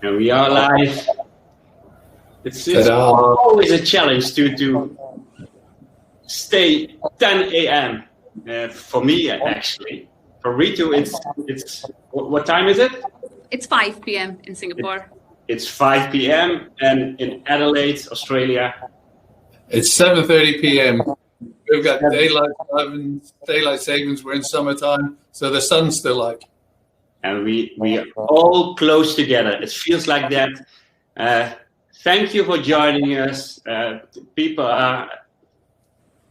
And we are live. It's always a challenge to stay 10 a.m. For me, actually. For Ritu, it's what time is it? It's 5 p.m. in Singapore. It's 5 p.m. and in Adelaide, Australia. It's 7:30 p.m. We've got daylight savings. We're in summertime, so the sun's still out. And we are all close together. It feels like that. Thank you for joining us. People are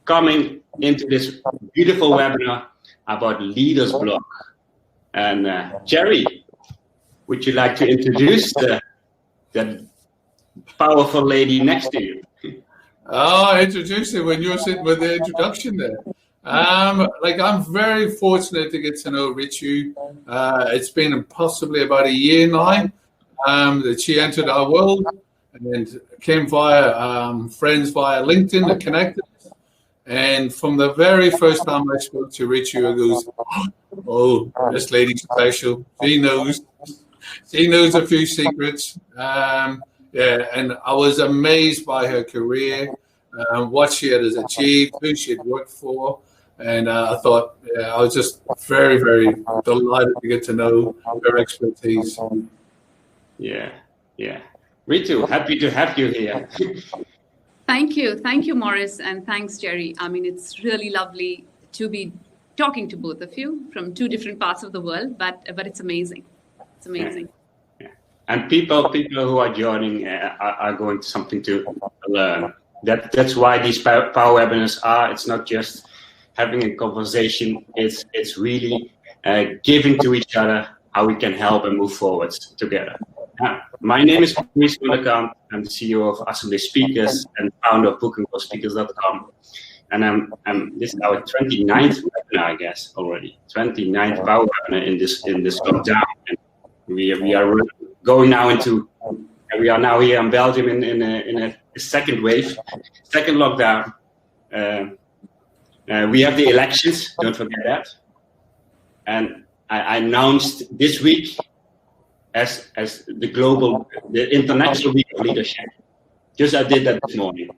coming into this beautiful webinar about leadersblock. And Jerry, would you like to introduce that powerful lady next to you? Oh, I introduced it when you were sitting with the introduction there. I'm very fortunate to get to know Ritu. It's been possibly about a year now that she entered our world and came via friends via LinkedIn that connected us. And from the very first time I spoke to Ritu, I goes, oh, this lady's special. She knows a few secrets. And I was amazed by her career, what she had achieved, who she had worked for. And I thought, I was just very, very delighted to get to know her expertise. Yeah. Ritu, happy to have you here. Thank you, Morris, and thanks, Jerry. I mean, it's really lovely to be talking to both of you from two different parts of the world, but it's amazing. It's amazing. Yeah. And people who are joining are going to something to learn. That's why these power webinars are. It's not just having a conversation. It's really giving to each other how we can help and move forward together. My name is Mehrish. I'm the CEO of Assembly Speakers and founder of bookingforspeakers.com. And this is our 29th webinar, I guess, already. 29th power webinar in this lockdown. And we are going now into. We are now here in Belgium in a second wave, second lockdown. We have the elections. Don't forget that. And I announced this week as the International Week of Leadership. I did that this morning.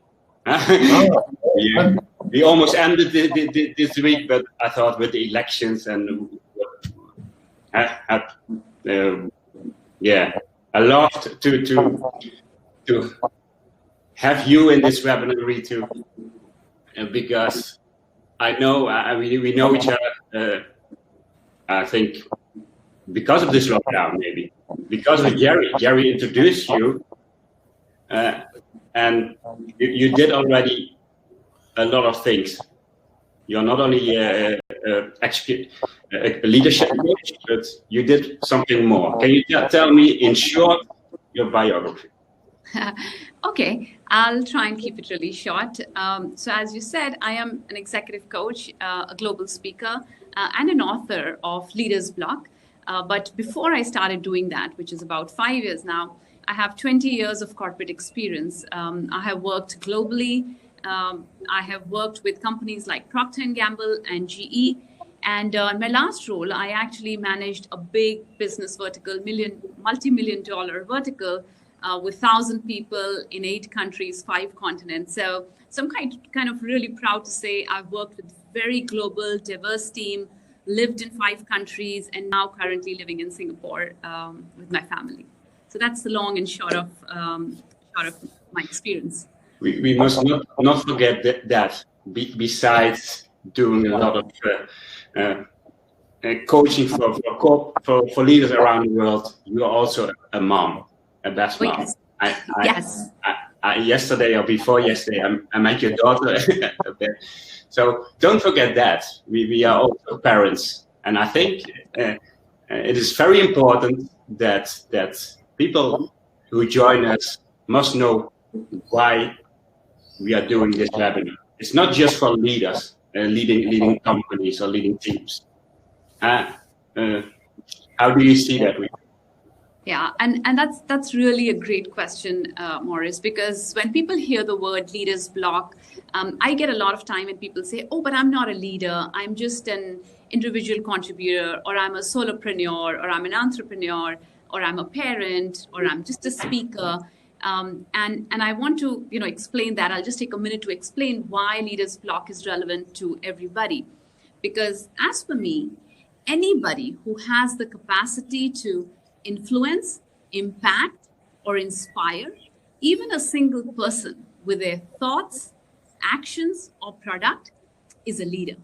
Yeah. We almost ended this week, but I thought with the elections and I love to have you in this webinar, Ritu, because I know we know each other. I think because of this lockdown, maybe because of Jerry. Jerry introduced you, and you did already a lot of things. You're not only a leadership coach, but you did something more. Can you tell me in short your biography? Okay, I'll try and keep it really short. So as you said, I am an executive coach, a global speaker, and an author of Leadersblock. But before I started doing that, which is about 5 years now, I have 20 years of corporate experience. I have worked globally. I have worked with companies like Procter & Gamble and GE. And in my last role, I actually managed a big business vertical, multi-million-dollar vertical with 1,000 people in 8 countries, 5 continents. So I'm kind of really proud to say I've worked with very global, diverse team, lived in 5 countries, and now currently living in Singapore with my family. So that's the long and short of my experience. We must not forget that besides doing a lot of coaching for leaders around the world, you are also a mom, a best mom. Yes. Yesterday or before yesterday, I met your daughter. So don't forget that we are also parents, and I think it is very important that people who join us must know why we are doing this webinar. It's not just for leaders, leading companies or leading teams. How do you see that? Yeah, and that's really a great question, Morris, because when people hear the word leaders block, I get a lot of time when people say, oh, but I'm not a leader. I'm just an individual contributor, or I'm a solopreneur, or I'm an entrepreneur, or I'm a parent, or I'm just a speaker. And I want to explain that. I'll just take a minute to explain why Leaders Block is relevant to everybody. Because as for me, anybody who has the capacity to influence, impact, or inspire even a single person with their thoughts, actions, or product is a leader.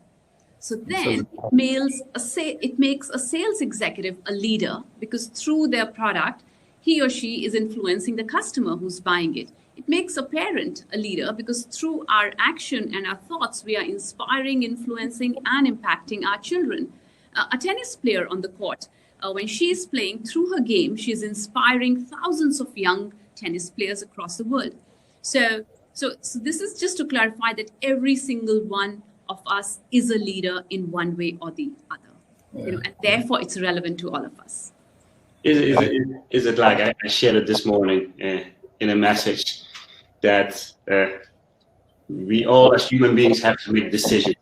So then it makes a sales executive a leader, because through their product, he or she is influencing the customer who's buying it. It makes a parent a leader, because through our action and our thoughts, we are inspiring, influencing, and impacting our children. A tennis player on the court, when she's playing through her game, she's inspiring thousands of young tennis players across the world. So this is just to clarify that every single one of us is a leader in one way or the other, and therefore it's relevant to all of us. Is it like I shared it this morning in a message that we all as human beings have to make decisions,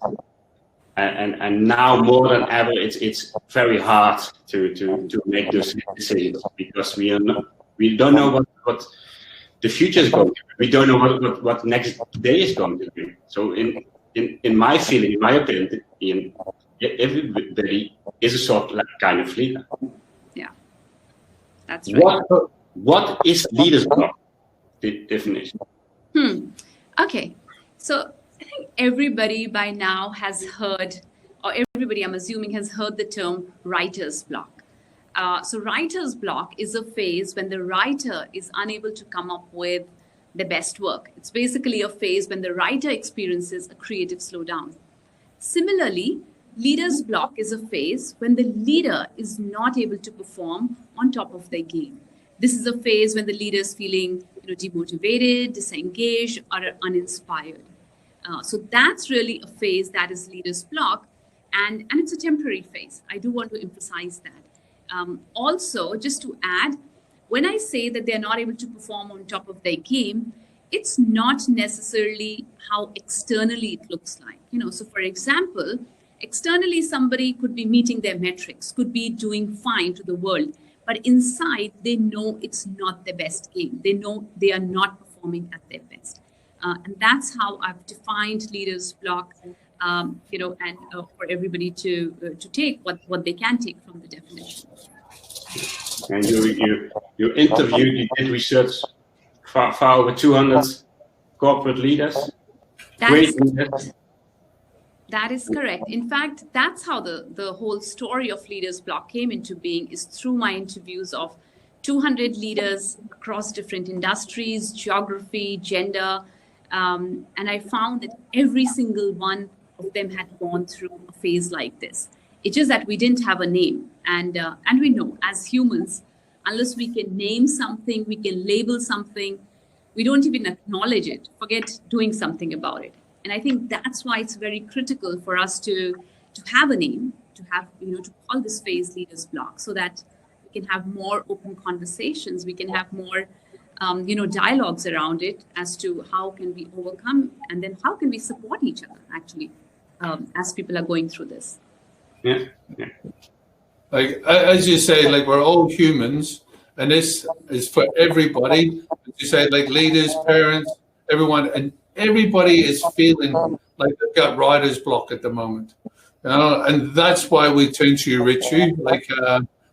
and now more than ever it's very hard to make those decisions, because we don't know what the future is going to be. We don't know what next day is going to be. So in my feeling, in my opinion, everybody is a sort of kind of leader. Yeah, that's right. What is Leaders Block? The definition. Okay, so I think everybody by now has heard, or everybody I'm assuming has heard the term writer's block. So writer's block is a phase when the writer is unable to come up with the best work. It's basically a phase when the writer experiences a creative slowdown. Similarly, leader's block is a phase when the leader is not able to perform on top of their game. This is a phase when the leader is feeling demotivated, disengaged, or uninspired. So that's really a phase that is leader's block, and it's a temporary phase. I do want to emphasize that. Also, just to add, when I say that they're not able to perform on top of their game, it's not necessarily how externally it looks like. So for example, externally somebody could be meeting their metrics, could be doing fine to the world, but inside they know it's not their best game. They know they are not performing at their best. And that's how I've defined leader's block, and for everybody to take what they can take from the definition. And you interviewed, you did research far over 200 corporate leaders. That is correct. In fact, that's how the whole story of Leaders Block came into being, is through my interviews of 200 leaders across different industries, geography, gender. And I found that every single one of them had gone through a phase like this. It's just that we didn't have a name. And we know as humans, unless we can name something, we can label something, we don't even acknowledge it, forget doing something about it. And I think that's why it's very critical for us to have a name, to have, to call this phase Leaders Block, so that we can have more open conversations, we can have more, dialogues around it as to how can we overcome, and then how can we support each other, actually, as people are going through this. Yeah. Like, as you say, like, we're all humans, and this is for everybody. As you say, like, leaders, parents, everyone, and everybody is feeling like they've got writer's block at the moment. And that's why we turned to you, Ritu. Like,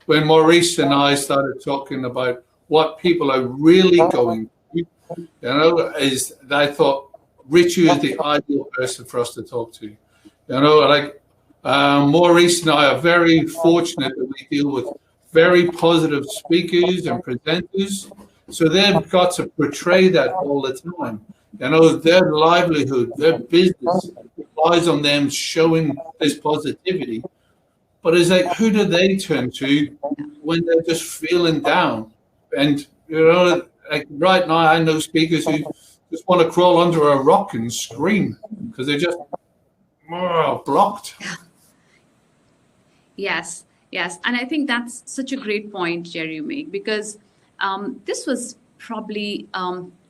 when Maurice and I started talking about what people are really going through, is that I thought Ritu is the ideal person for us to talk to. Maurice and I are very fortunate that we deal with very positive speakers and presenters, so they've got to portray that all the time. Their livelihood, their business relies on them showing this positivity. But it's like, who do they turn to when they're just feeling down? And, like right now, I know speakers who just want to crawl under a rock and scream because they're just blocked. Yes. And I think that's such a great point, Jerry, you make, because this was probably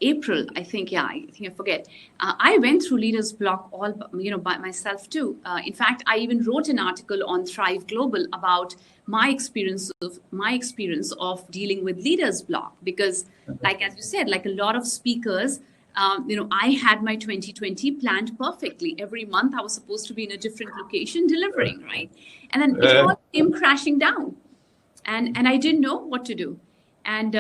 April, I think. Yeah, I think I forget. I went through Leaders Block all, by myself too. In fact, I even wrote an article on Thrive Global about my experience of dealing with Leaders Block, because, like as you said, like a lot of speakers, I had my 2020 planned perfectly. Every month I was supposed to be in a different location delivering, right? And then it all came crashing down, and I didn't know what to do. And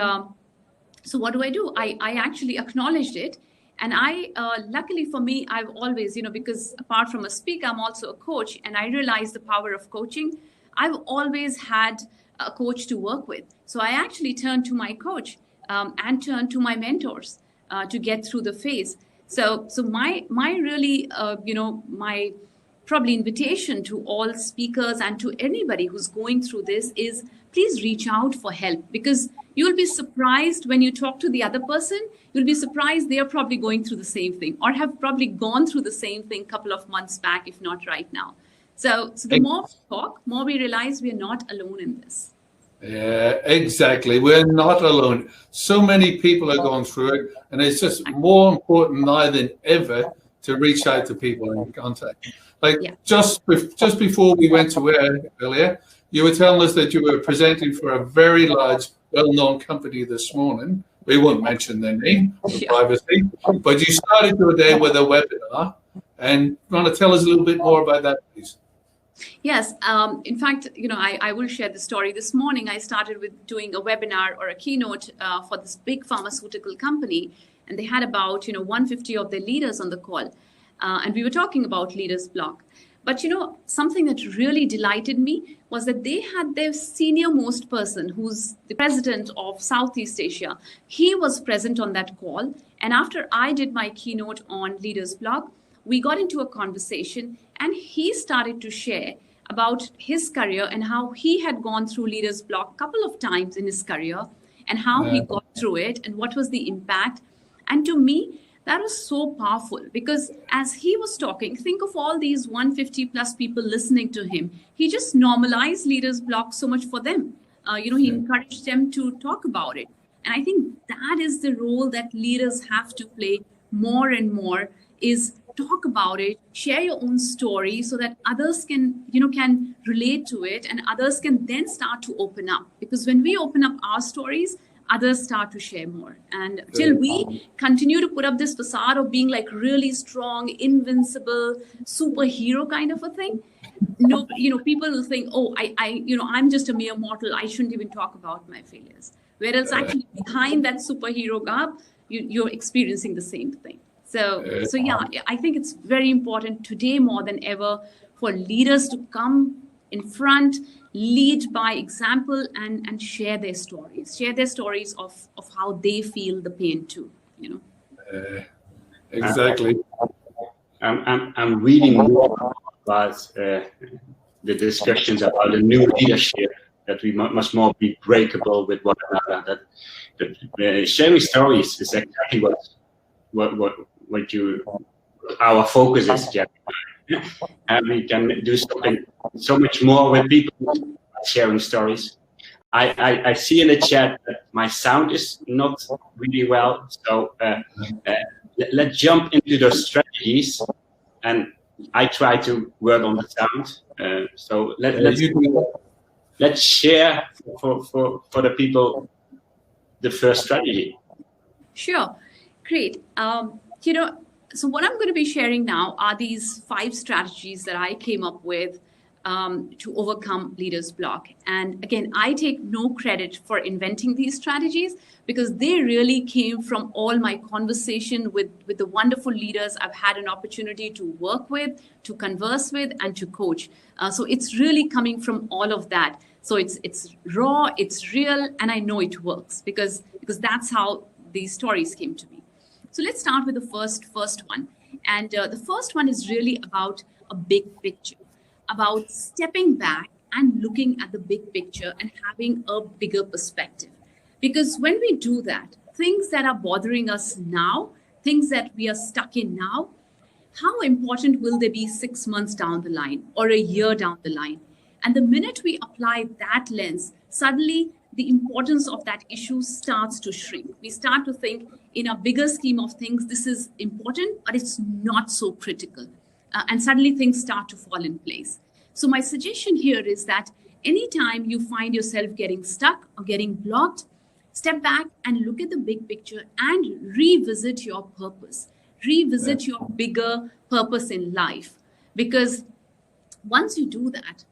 so what do? I actually acknowledged it. And I, luckily for me, I've always, because apart from a speaker, I'm also a coach, and I realized the power of coaching. I've always had a coach to work with. So I actually turned to my coach and turned to my mentors to get through the phase. So my really, my probably invitation to all speakers and to anybody who's going through this is please reach out for help, because you'll be surprised when you talk to the other person. You'll be surprised they are probably going through the same thing, or have probably gone through the same thing a couple of months back, if not right now. So the more we talk, more we realize we are not alone in this. Yeah, exactly. We're not alone. So many people are going through it, and it's just more important now than ever to reach out to people and contact. Just before we went to air earlier, you were telling us that you were presenting for a very large, well-known company this morning. We won't mention their name for privacy, but you started your day with a webinar, and want to tell us a little bit more about that, please? Yes. In fact, I will share the story. This morning, I started with doing a webinar or a keynote for this big pharmaceutical company, and they had about 150 of their leaders on the call, and we were talking about Leaders Block. But something that really delighted me was that they had their senior most person, who's the president of Southeast Asia. He was present on that call, and after I did my keynote on Leaders Block, we got into a conversation, and he started to share about his career and how he had gone through Leaders Block a couple of times in his career, and how he got through it and what was the impact. And to me, that was so powerful, because as he was talking, think of all these 150 plus people listening to him. He just normalized Leaders Block so much for them. He encouraged them to talk about it. And I think that is the role that leaders have to play more and more, is talk about it, share your own story so that others can relate to it, and others can then start to open up. Because when we open up our stories, others start to share more. And till we continue to put up this facade of being like really strong, invincible, superhero kind of a thing, people will think, oh, I'm just a mere mortal. I shouldn't even talk about my failures. Whereas actually behind that superhero garb, you're experiencing the same thing. So yeah, I think it's very important today more than ever for leaders to come in front, lead by example, and share their stories of how they feel the pain too. Exactly. I'm reading more about the discussions about the new leadership, that we must more be breakable with one another. That sharing stories is exactly what our focus is, Jeff. And we can do something so much more with people sharing stories. I see in the chat that my sound is not really well, so let's jump into those strategies, and I try to work on the sound. So let's share for the people the first strategy. Sure, great. So what I'm going to be sharing now are these 5 strategies that I came up with to overcome Leaders Block. And again, I take no credit for inventing these strategies, because they really came from all my conversation with the wonderful leaders I've had an opportunity to work with, to converse with, and to coach. So it's really coming from all of that. So it's raw, it's real, and I know it works because that's how these stories came to me. So let's start with the first one. And the first one is really about a big picture, about stepping back and looking at the big picture and having a bigger perspective. Because when we do that, things that are bothering us now, things that we are stuck in now, how important will they be 6 months down the line or a year down the line? And the minute we apply that lens, suddenly the importance of that issue starts to shrink. We start to think in a bigger scheme of things, this is important, but it's not so critical. And suddenly things start to fall in place. So my suggestion here is that anytime you find yourself getting stuck or getting blocked, step back and look at the big picture and revisit your purpose. Revisit your bigger purpose in life. Because once you do that,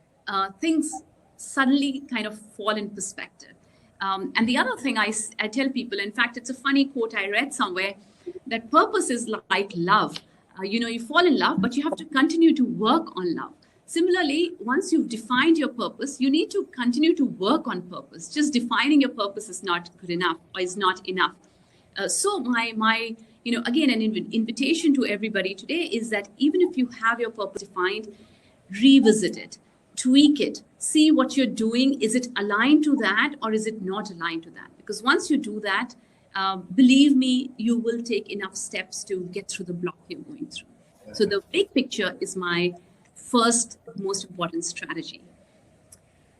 things suddenly kind of fall in perspective. And the other thing I tell people, in fact, it's a funny quote I read somewhere, that purpose is like love. You fall in love, but you have to continue to work on love. Similarly, once you've defined your purpose, you need to continue to work on purpose. Just defining your purpose is not good enough, or is not enough. So my again, an invitation to everybody today is that even if you have your purpose defined, revisit it, tweak it, see what you're doing. Is it aligned to that, or is it not aligned to that? Because once you do that, believe me, you will take enough steps to get through the block you're going through. So the big picture is my first most important strategy.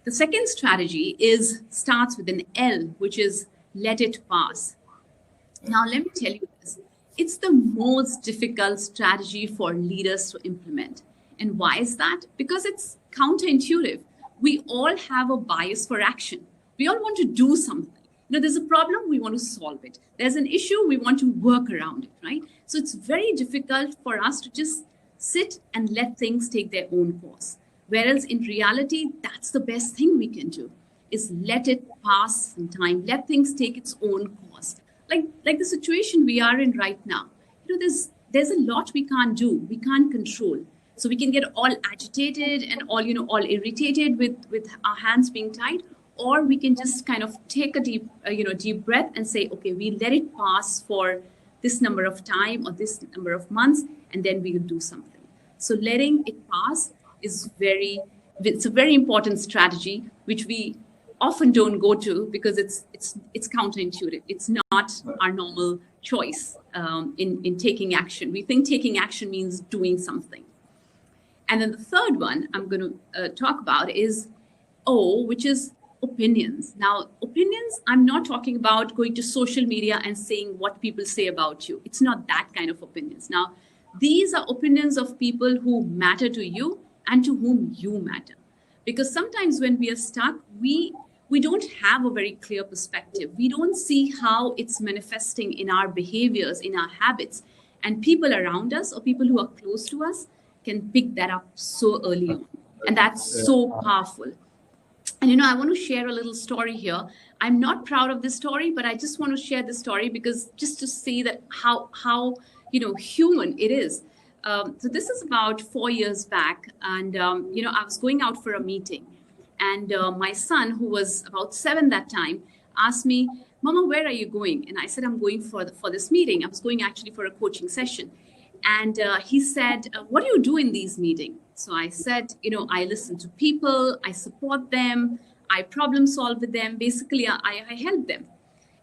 The second strategy starts with an L, which is let it pass. Now, let me tell you this. It's the most difficult strategy for leaders to implement. And why is that? Because it's counterintuitive. We all have a bias for action. We all want to do something. There's a problem, we want to solve it. There's an issue, we want to work around it, right? So it's very difficult for us to just sit and let things take their own course. Whereas in reality, that's the best thing we can do, is let it pass some time, let things take its own course. Like the situation we are in right now. There's a lot we can't do, we can't control. So we can get all agitated and all irritated with our hands being tied, or we can just kind of take a deep breath and say, okay, we let it pass for this number of time or this number of months, and then we'll do something. So letting it pass it's a very important strategy, which we often don't go to because it's counterintuitive. It's not our normal choice in taking action. We think taking action means doing something. And then the third one I'm going to talk about is O, which is opinions. Now, opinions, I'm not talking about going to social media and saying what people say about you. It's not that kind of opinions. Now, these are opinions of people who matter to you and to whom you matter. Because sometimes when we are stuck, we don't have a very clear perspective. We don't see how it's manifesting in our behaviors, in our habits. And people around us or people who are close to us can pick that up so early on. And that's so powerful. And, I want to share a little story here. I'm not proud of this story, but I just want to share this story because just to see that how human it is. So this is about 4 years back. And, I was going out for a meeting. And my son, who was about 7 that time, asked me, Mama, where are you going? And I said, I'm going for this meeting. I was going actually for a coaching session. And he said, what do you do in these meetings? So I said, I listen to people, I support them, I problem solve with them. Basically, I help them.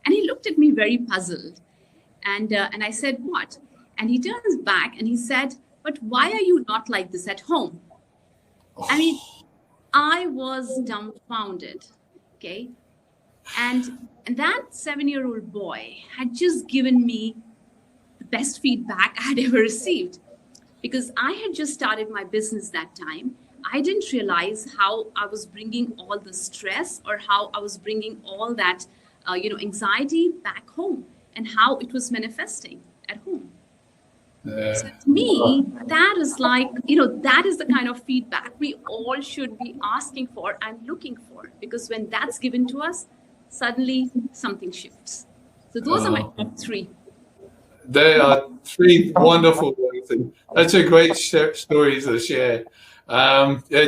And he looked at me very puzzled. And I said, what? And he turns back and he said, but why are you not like this at home? I mean, I was dumbfounded, okay? And that 7-year-old boy had just given me the best feedback I had ever received. Because I had just started my business that time. I didn't realize how I was bringing all the stress or how I was bringing all that, anxiety back home and how it was manifesting at home. So to me, that is that is the kind of feedback we all should be asking for and looking for. Because when that's given to us, suddenly something shifts. So those are my top 3. They are 3 wonderful ones, and that's a great story to share.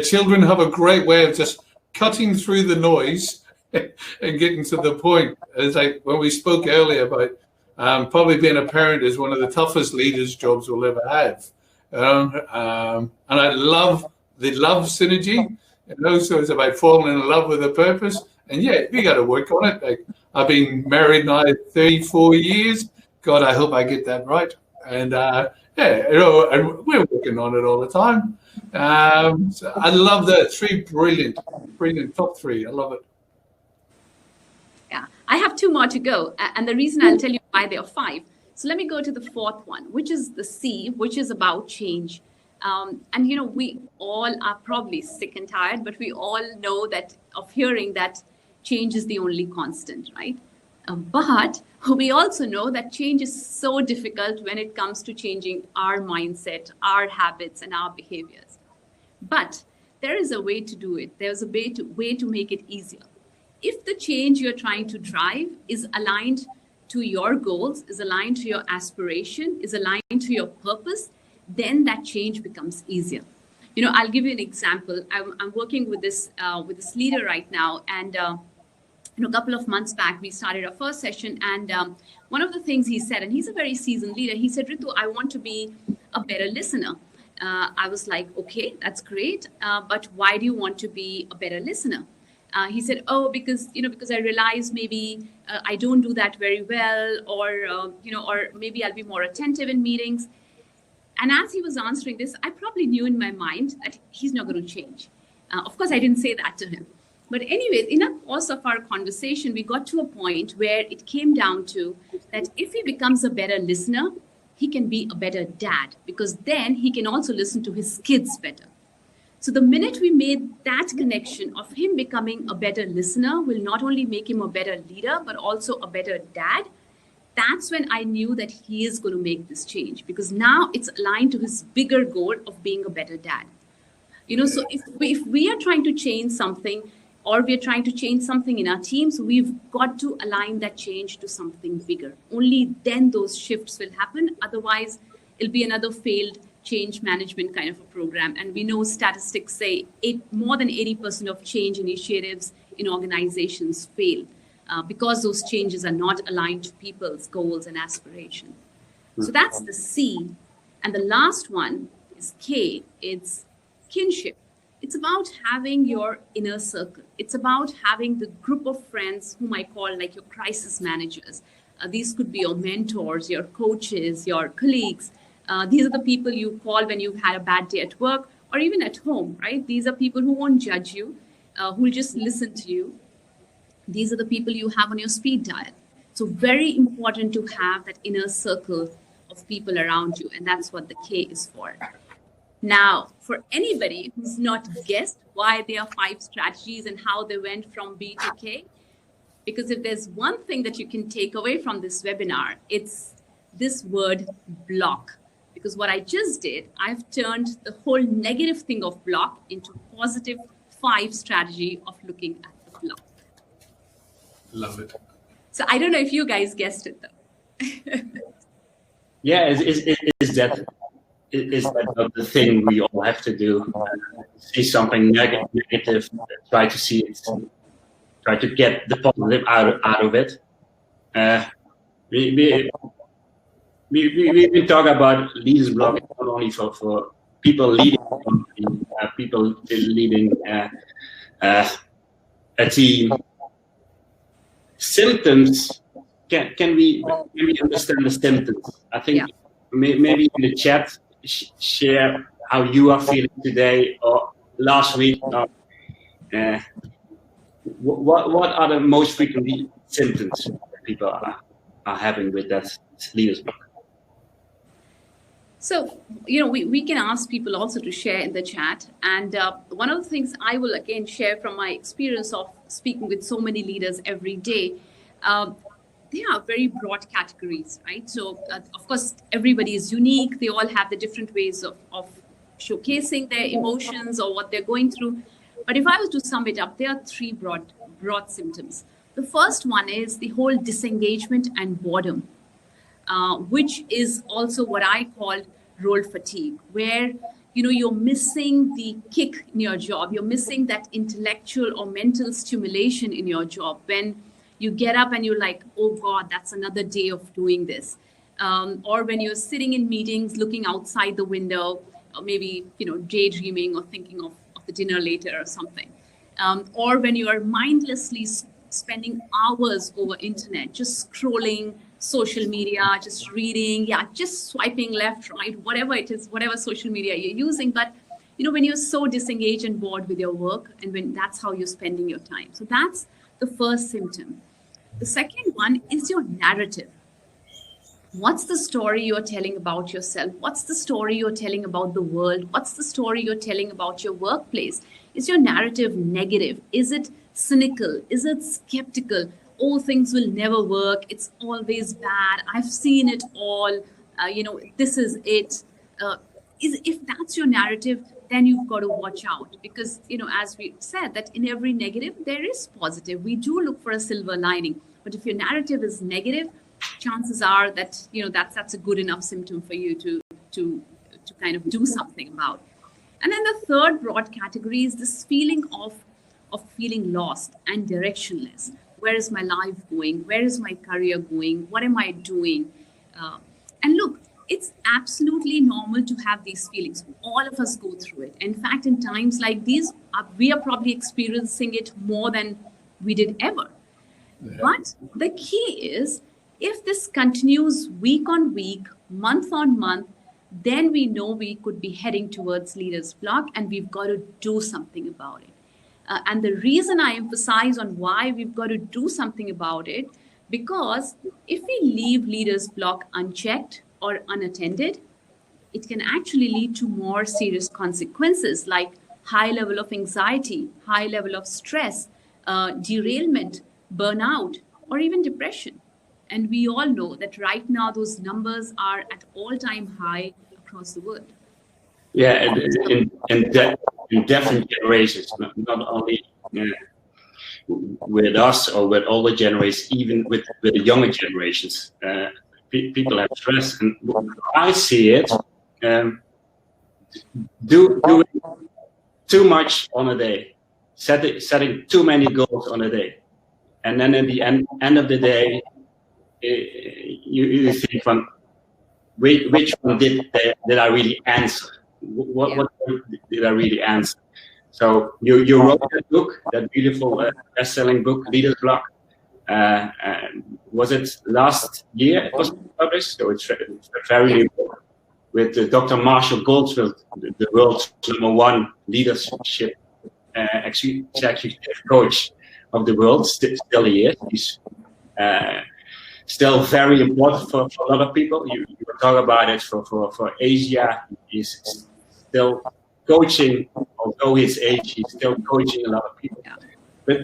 Children have a great way of just cutting through the noise and getting to the point. As when we spoke earlier about probably being a parent is one of the toughest leaders' jobs we'll ever have. And I love the love synergy. And also it's about falling in love with a purpose. And we got to work on it. I've been married now 34 years. God, I hope I get that right. And and we're working on it all the time. So I love that. 3 brilliant top 3. I love it. Yeah, I have two more to go. And the reason I'll tell you why there are five. So let me go to the fourth one, which is the C, which is about change. And, you know, we all are probably sick and tired, but we all know that of hearing that change is the only constant, right? But we also know that change is so difficult when it comes to changing our mindset, our habits, and our behaviors. But there is a way to do it. There's a way to make it easier. If the change you're trying to drive is aligned to your goals, is aligned to your aspiration, is aligned to your purpose, then that change becomes easier. You know, I'll give you an example. I'm working with this leader right now, and a couple of months back, we started our first session, and one of the things he said, and he's a very seasoned leader, he said, Ritu, I want to be a better listener. I was like, okay, that's great, but why do you want to be a better listener? He said, oh, because I realize maybe I don't do that very well, or maybe I'll be more attentive in meetings. And as he was answering this, I probably knew in my mind that he's not going to change. Of course, I didn't say that to him. But anyways, in the course of our conversation, we got to a point where it came down to that if he becomes a better listener, he can be a better dad, because then he can also listen to his kids better. So the minute we made that connection of him becoming a better listener will not only make him a better leader, but also a better dad. That's when I knew that he is going to make this change, because now it's aligned to his bigger goal of being a better dad. You know, so if we are trying to change something, or we're trying to change something in our teams, we've got to align that change to something bigger. Only then those shifts will happen. Otherwise, it'll be another failed change management kind of a program. And we know statistics say more than 80% of change initiatives in organizations fail because those changes are not aligned to people's goals and aspirations. So that's the C. And the last one is K. It's kinship. It's about having your inner circle. It's about having the group of friends whom I call like your crisis managers. These could be your mentors, your coaches, your colleagues. These are the people you call when you've had a bad day at work or even at home, right? These are people who won't judge you, who will just listen to you. These are the people you have on your speed dial. So very important to have that inner circle of people around you. And that's what the K is for. Now, for anybody who's not guessed why there are 5 strategies and how they went from B to K, because if there's one thing that you can take away from this webinar, it's this word block. Because what I just did, I've turned the whole negative thing of block into positive 5 strategy of looking at the block. Love it. So I don't know if you guys guessed it though. Yeah, is that not the thing we all have to do? See something negative, try to see it, try to get the positive out of it. We talk about leaders block not only for people leading people leading a team. Symptoms, can we understand the symptoms? I think maybe in the chat share how you are feeling today or last week. What are the most frequent symptoms that people are having with that leaders block? So, we can ask people also to share in the chat. And one of the things I will again share from my experience of speaking with so many leaders every day, they are very broad categories, right? So, of course, everybody is unique. They all have the different ways of showcasing their emotions or what they're going through. But if I was to sum it up, there are 3 broad symptoms. The first one is the whole disengagement and boredom, which is also what I call role fatigue, where you're missing the kick in your job. You're missing that intellectual or mental stimulation in your job. When you get up and you're like, oh God, that's another day of doing this. Or when you're sitting in meetings, looking outside the window, or maybe, daydreaming or thinking of the dinner later or something. Or when you are mindlessly spending hours over internet, just scrolling social media, just reading, just swiping left, right, whatever it is, whatever social media you're using. But, when you're so disengaged and bored with your work, and when that's how you're spending your time. So that's the first symptom. The second one is your narrative. What's the story you're telling about yourself? What's the story you're telling about the world? What's the story you're telling about your workplace? Is your narrative negative? Is it cynical? Is it skeptical? Oh, things will never work. It's always bad. I've seen it all. This is it. If that's your narrative, then you've got to watch out, because, as we said, that in every negative, there is positive. We do look for a silver lining. But if your narrative is negative, chances are that that's a good enough symptom for you to kind of do something about. And then the third broad category is this feeling of feeling lost and directionless. Where is my life going? Where is my career going? What am I doing? And look, it's absolutely normal to have these feelings. All of us go through it. In fact, in times like these, we are probably experiencing it more than we did ever. Yeah. But the key is, if this continues week on week, month on month, then we know we could be heading towards leader's block, and we've got to do something about it. And the reason I emphasize on why we've got to do something about it, because if we leave leader's block unchecked or unattended, it can actually lead to more serious consequences like high level of anxiety, high level of stress, derailment, burnout, or even depression. And we all know that right now those numbers are at all-time high across the world. Yeah, in different generations, not only with us or with older generations, even with the younger generations. People have stress, and I see it doing too much on a day, setting too many goals on a day, and then at the end of the day, you think from which one did I really answer? What did I really answer? So you wrote that book, that beautiful best-selling book, Leader's Block. Was it last year it was published? So it's very new book with Dr. Marchall, Goldschmith, the world's #1 leadership executive coach of the world. Still he is. He's still very important for a lot of people. You talk about it for Asia. He's still coaching, although his age, he's still coaching a lot of people. But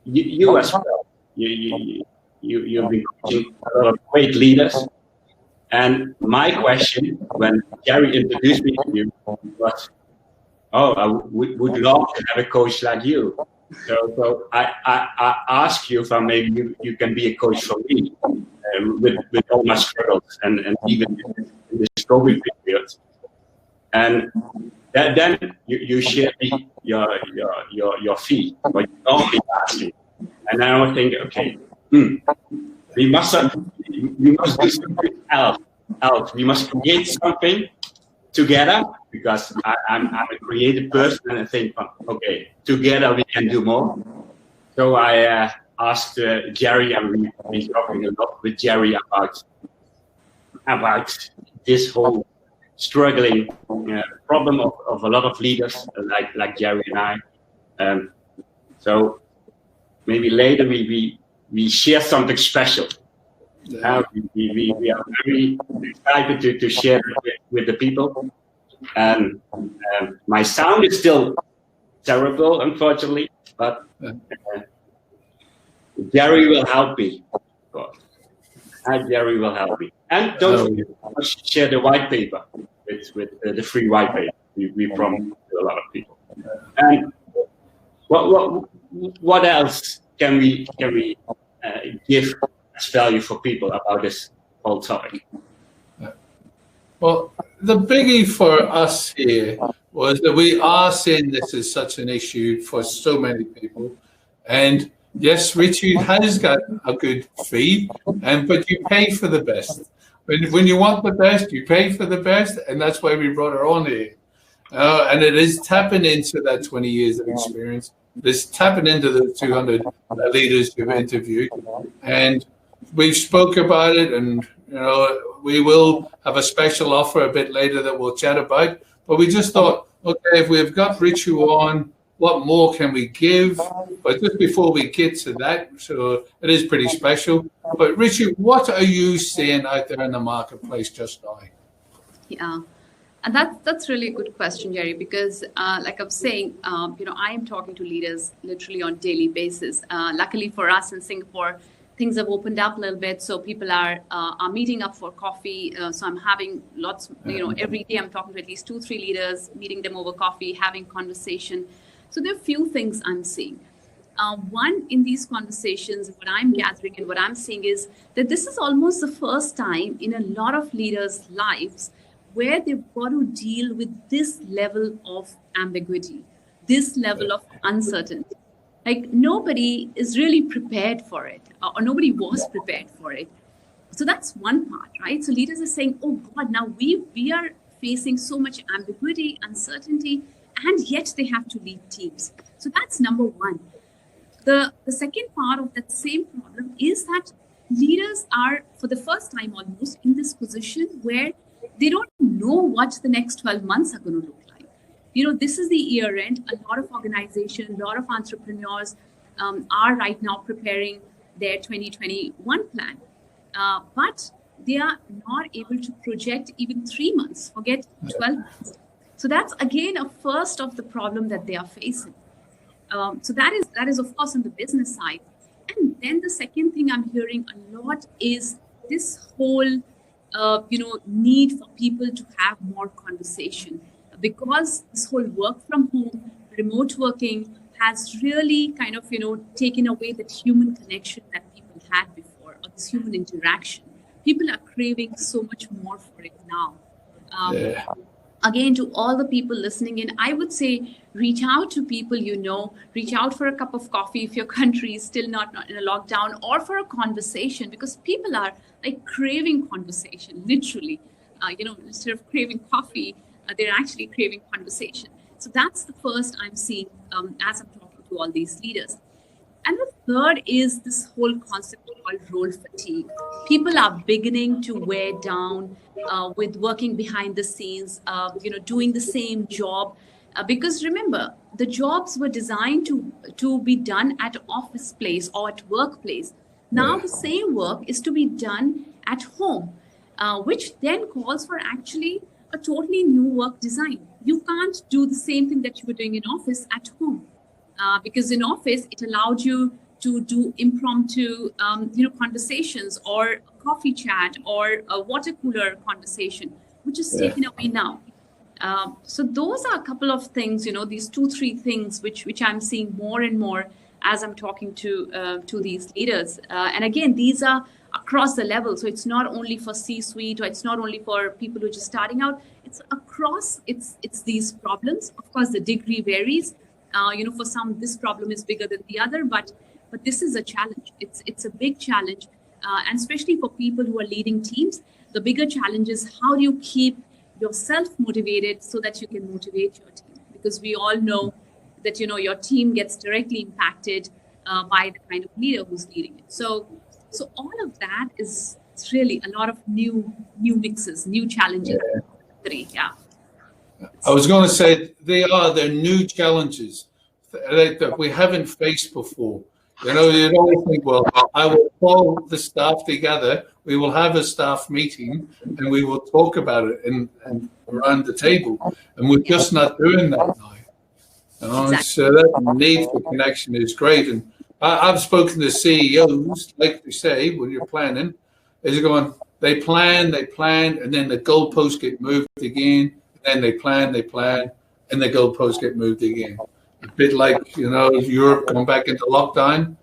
you as well, you've been coaching a lot of great leaders. And my question, when Jerry introduced me to you, was, I would love to have a coach like you. So I ask you if maybe you can be a coach for me with all my struggles and even in this COVID period. And then you share your fee, what you normally ask me. And I was thinking, okay, we must do something else. We must create something together, because I'm a creative person, and I think, okay, together we can do more. So I asked Jerry, and we've been talking a lot with Jerry about this whole struggling problem of a lot of leaders like Jerry and I. So maybe later we share something special. We are very excited to share it with the people. And my sound is still terrible, unfortunately, but Jerry will help me. Jerry will help me. And don't forget to share the white paper with the free white paper we promised to a lot of people. And what else can we give as value for people about this whole topic? Well, the biggie for us here was that we are seeing this as such an issue for so many people. And yes, Ritu has got a good fee, but you pay for the best. When you want the best, you pay for the best, and that's why we brought her on here. And it is tapping into that 20 years of experience. It's tapping into the 200 leaders you've interviewed. And we've spoke about it, and we will have a special offer a bit later that we'll chat about. But we just thought, okay, if we've got Ritu on, what more can we give? But just before we get to that, so it is pretty special. But Ritu, what are you seeing out there in the marketplace just now? Yeah. And that's really a good question, Jerry, because like I'm saying, I am talking to leaders literally on daily basis. Luckily for us in Singapore, things have opened up a little bit, so people are meeting up for coffee. So I'm having lots, every day I'm talking to at least 2-3 leaders, meeting them over coffee, having conversation. So there are a few things I'm seeing. One, in these conversations, what I'm gathering and what I'm seeing is that this is almost the first time in a lot of leaders' lives where they've got to deal with this level of ambiguity, this level of uncertainty. Like nobody is really prepared for it, or nobody was prepared for it. So that's one part, right? So leaders are saying, oh God, now we are facing so much ambiguity, uncertainty, and yet they have to lead teams. So that's number one. The second part of that same problem is that leaders are, for the first time almost, in this position where they don't know what the next 12 months are going to look like. This is the year end. A lot of organizations, a lot of entrepreneurs are right now preparing their 2021 plan. But they are not able to project even 3 months, forget 12 months. So that's, again, a first of the problem that they are facing. So that is, of course, on the business side. And then the second thing I'm hearing a lot is this whole need for people to have more conversation, because this whole work from home, remote working has really kind of, taken away that human connection that people had before, or this human interaction. People are craving so much more for it now. Again, to all the people listening in, I would say reach out to people reach out for a cup of coffee if your country is still not in a lockdown, or for a conversation, because people are like craving conversation, literally. Instead of craving coffee, they're actually craving conversation. So that's the first I'm seeing as I'm talking to all these leaders. And the third is this whole concept called role fatigue. People are beginning to wear down with working behind the scenes, doing the same job. Because remember, the jobs were designed to be done at office place or at workplace. Now the same work is to be done at home, which then calls for actually a totally new work design. You can't do the same thing that you were doing in office at home. Because in office, it allowed you to do impromptu, conversations, or a coffee chat, or a water cooler conversation, which is taken away now. So those are a couple of things, these 2-3 things which I'm seeing more and more as I'm talking to these leaders. And again, these are across the level. So it's not only for C-suite, or it's not only for people who are just starting out. It's across. It's these problems. Of course, the degree varies. For some, this problem is bigger than the other, but this is a challenge. It's a big challenge, and especially for people who are leading teams. The bigger challenge is how do you keep yourself motivated so that you can motivate your team? Because we all know that your team gets directly impacted by the kind of leader who's leading it. So all of that is really a lot of new mixes, new challenges. I was going to say they are the new challenges that we haven't faced before. You don't think, well, I will call the staff together, we will have a staff meeting, and we will talk about it and around the table. And we're just not doing that now. Exactly. So that need for connection is great. And I've spoken to CEOs, like you say, when you're planning, is going, they plan, and then the goalposts get moved again. Then they plan, and the goalposts get moved again. A bit like, Europe going back into lockdown.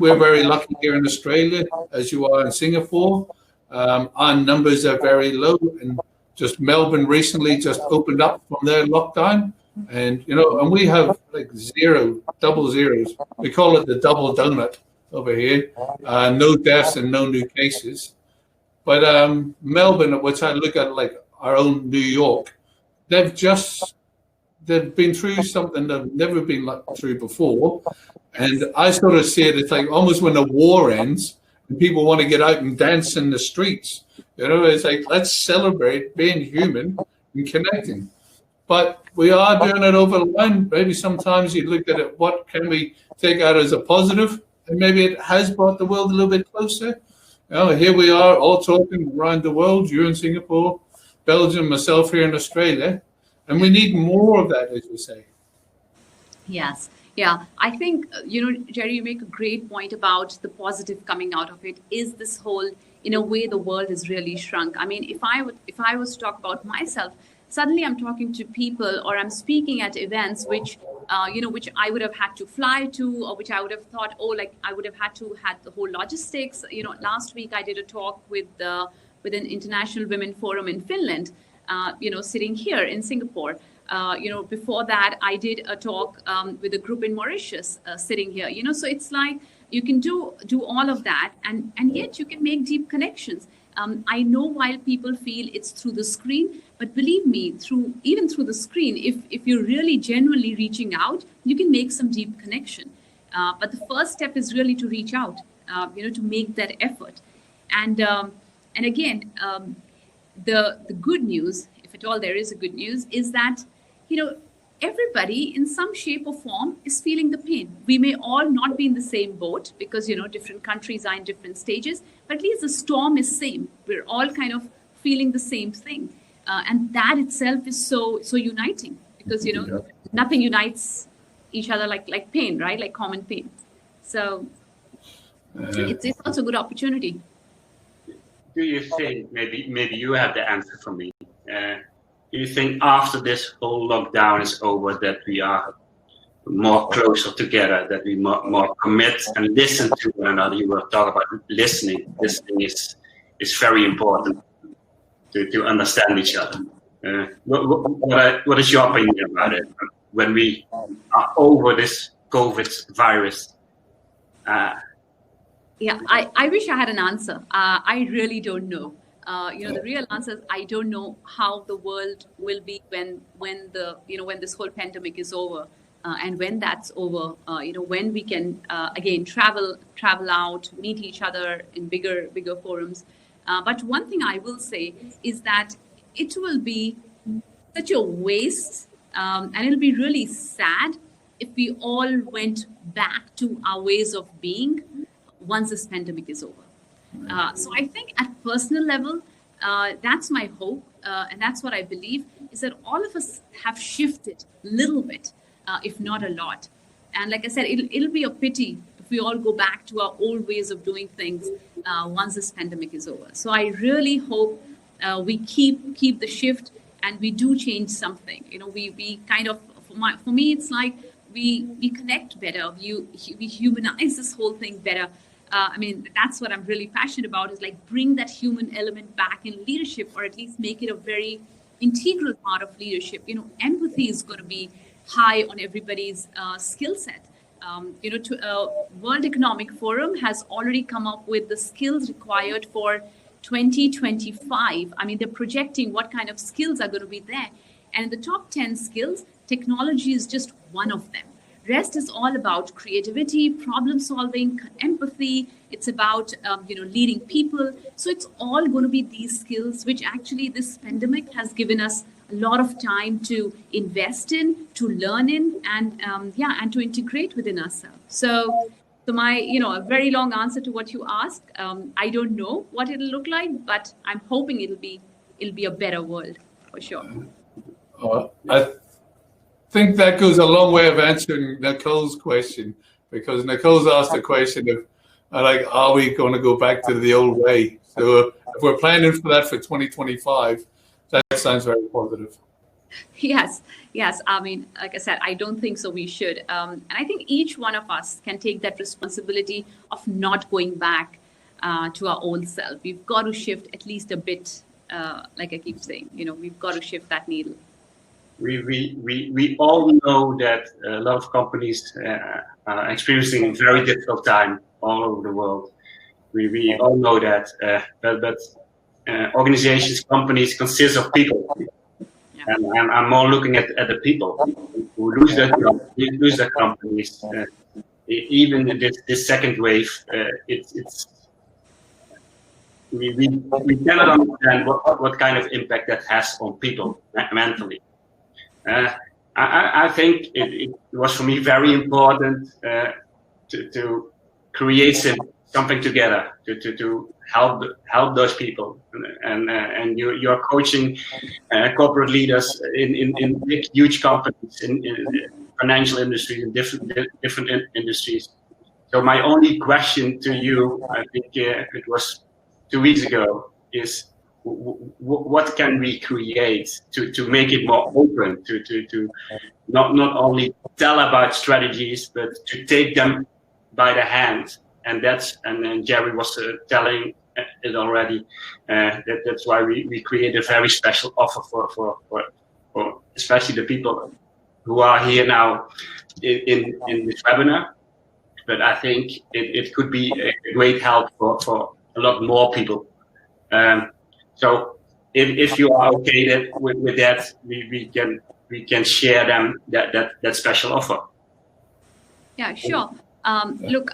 We're very lucky here in Australia, as you are in Singapore. Our numbers are very low, and just Melbourne recently just opened up from their lockdown. And, and we have like double zeros. We call it the double donut over here. No deaths and no new cases. But Melbourne, which I look at like our own New York, they've been through something they've never been through before. And I sort of see it's like almost when the war ends and people want to get out and dance in the streets. It's like, let's celebrate being human and connecting. but we are doing it over the line. Maybe sometimes you look at it, what can we take out as a positive? And maybe it has brought the world a little bit closer. Here we are all talking around the world, you in Singapore, Belgium, myself here in Australia. And we need more of that, as you say. Yes. Yeah. I think, Jerry, you make a great point about the positive coming out of it is this whole, in a way, the world has really shrunk. I mean, if I was to talk about myself, suddenly I'm talking to people or I'm speaking at events which I would have had to fly to, or which I would have thought, I would have had to had the whole logistics. Last week I did a talk with an International Women Forum in Finland, sitting here in Singapore. Before that, I did a talk with a group in Mauritius, sitting here. So it's like you can do all of that, and yet you can make deep connections. I know while people feel it's through the screen, but believe me, even through the screen, if you're really genuinely reaching out, you can make some deep connection. But the first step is really to reach out, to make that effort. And again, the good news, if at all there is a good news, is that everybody in some shape or form is feeling the pain. We may all not be in the same boat because different countries are in different stages, but at least the storm is same. We're all kind of feeling the same thing, and that itself is so uniting because nothing unites each other like pain, right? Like common pain. So it's also a good opportunity. Do you think maybe you have the answer for me? Do you think after this whole lockdown is over that we are more closer together, that we more commit and listen to one another? You were talking about listening. Listening is very important to understand each other. What is your opinion about it when we are over this COVID virus? Yeah, I wish I had an answer. I really don't know. The real answer is I don't know how the world will be when this whole pandemic is over, and when that's over. When we can again travel out, meet each other in bigger forums. But one thing I will say is that it will be such a waste, and it'll be really sad if we all went back to our ways of being once this pandemic is over. So I think at personal level, that's my hope, and that's what I believe, is that all of us have shifted a little bit, if not a lot. And like I said, it'll be a pity if we all go back to our old ways of doing things once this pandemic is over. So I really hope we keep the shift and we do change something. We kind of, for me, it's like we connect better, we humanize this whole thing better. That's what I'm really passionate about, is like bring that human element back in leadership, or at least make it a very integral part of leadership. Empathy is going to be high on everybody's skill set. World Economic Forum has already come up with the skills required for 2025. They're projecting what kind of skills are going to be there. And in the top 10 skills, technology is just one of them. Rest is all about creativity, problem solving, empathy. It's about leading people. So it's all going to be these skills which actually this pandemic has given us a lot of time to invest in, to learn in, and to integrate within ourselves. So my a very long answer to what you asked. I don't know what it'll look like, but I'm hoping it'll be a better world for sure. I think that goes a long way of answering Nicole's question, because Nicole's asked the question of, are we going to go back to the old way? So if we're planning for that for 2025, that sounds very positive. Yes. Like I said, I don't think so. We should. And I think each one of us can take that responsibility of not going back to our old self. We've got to shift at least a bit, like I keep saying, we've got to shift that needle. We all know that a lot of companies are experiencing a very difficult time all over the world. We all know that, but organizations, companies consist of people, and I'm more looking at the people who lose their jobs, lose their companies. Even this second wave, we cannot understand what kind of impact that has on people mentally. I think it was for me very important to create something together to help those people, and you're coaching corporate leaders in big, huge companies in financial industries and different industries. So my only question to you, I think it was 2 weeks ago, is what can we create to make it more open, to not only tell about strategies, but to take them by the hand. And then Jerry was telling it already. That's why we created a very special offer for especially the people who are here now in this webinar. But I think it could be a great help for a lot more people. So if you are okay with that, we can share them that special offer. Yeah, sure. Look,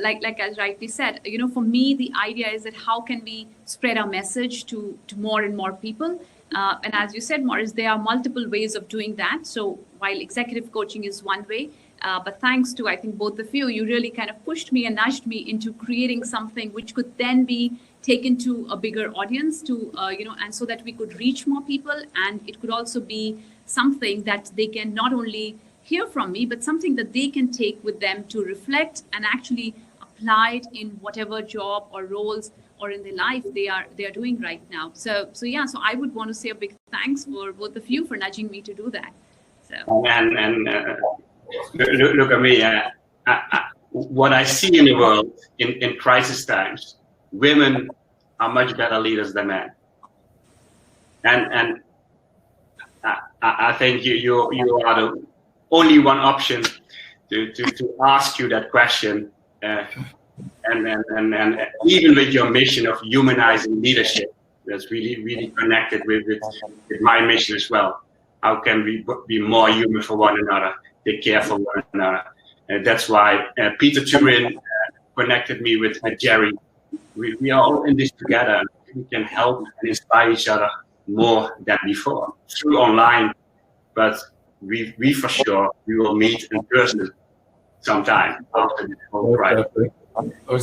like as rightly said, for me, the idea is that how can we spread our message to more and more people? And as you said, Maurice, there are multiple ways of doing that. So while executive coaching is one way, but thanks to, I think, both of you, you really kind of pushed me and nudged me into creating something which could then be taken to a bigger audience, and so that we could reach more people. And it could also be something that they can not only hear from me, but something that they can take with them to reflect and actually apply it in whatever job or roles or in their life they are doing right now. So I would want to say a big thanks for both of you for nudging me to do that. So and look at me. What I see in the world in crisis times, women are much better leaders than men, and I think you are the only one option to ask you that question, and even with your mission of humanizing leadership, that's really connected with my mission as well. How can we be more human for one another, take care for one another? And that's why Peter Turin connected me with Jerry. We are all in this together. We can help and inspire each other more than before through online, but we for sure we will meet in person sometime after this whole crisis. So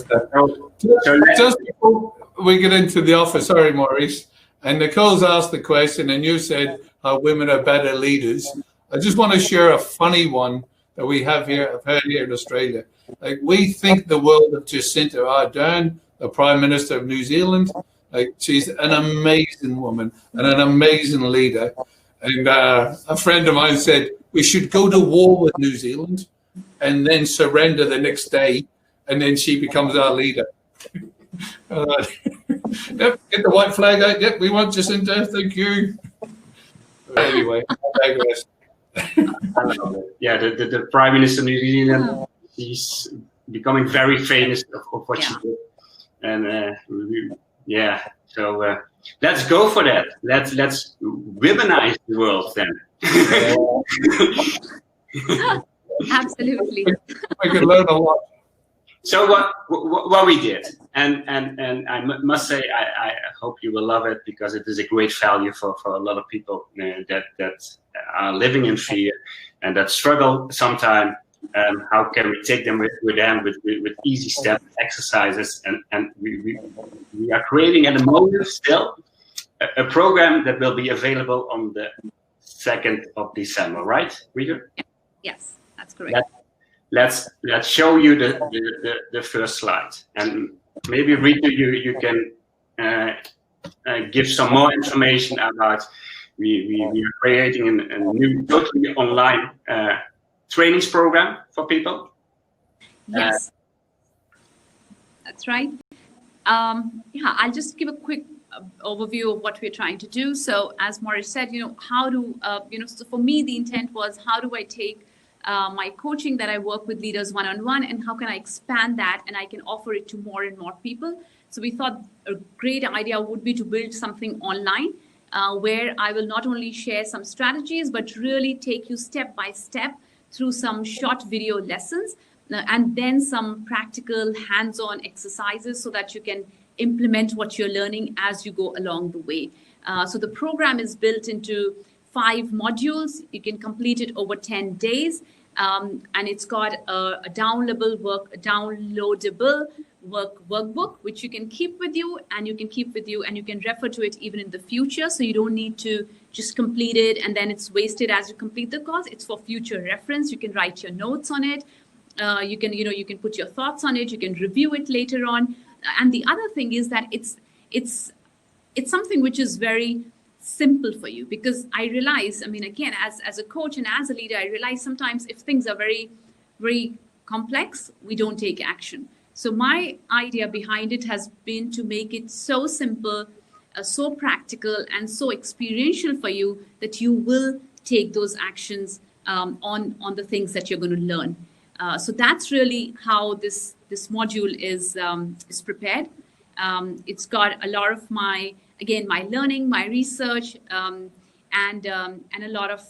just before we get into the offer, sorry, Maurice, and Nicole's asked the question, and you said women are better leaders. I just want to share a funny one that we have here, I've heard here in Australia. Like, we think the world of Jacinda Ardern, the Prime Minister of New Zealand. Like, she's an amazing woman and an amazing leader. And a friend of mine said, we should go to war with New Zealand and then surrender the next day, and then she becomes our leader. Yep, get the white flag out. Yep, we want Jacinda. Thank you. Anyway, I digress. Yeah, the Prime Minister of New Zealand, he's becoming very famous of what she did. And so let's go for that. Let's womanize the world then. Absolutely. I could learn a lot. So what we did, and I must say, I hope you will love it, because it is a great value for a lot of people that are living in fear and that struggle sometimes. How can we take them with easy step exercises, and we are creating at the moment still a program that will be available on the 2nd of December, right, Ritu? Yes, that's correct. Let's show you the first slide, and maybe Ritu, you can give some more information about we are creating a new totally online trainings program for people. Yes, that's right. I'll just give a quick overview of what we're trying to do. So as Maurice said, how do so for me the intent was, how do I take my coaching that I work with leaders one-on-one, and how can I expand that and I can offer it to more and more people? So we thought a great idea would be to build something online where I will not only share some strategies, but really take you step by step through some short video lessons and then some practical hands-on exercises so that you can implement what you're learning as you go along the way. So the program is built into 5 modules. You can complete it over 10 days. And it's got a downloadable workbook, which you can keep with you, and you can refer to it even in the future. So you don't need to just complete it and then it's wasted as you complete the course. It's for future reference. You can write your notes on it. You can put your thoughts on it. You can review it later on. And the other thing is that it's something which is very simple for you, because I realize, again, as a coach and as a leader, I realize sometimes if things are very, very complex, we don't take action. So my idea behind it has been to make it so simple, so practical, and so experiential for you that you will take those actions on the things that you're going to learn. So that's really how this module is prepared. It's got a lot of my learning, my research, and a lot of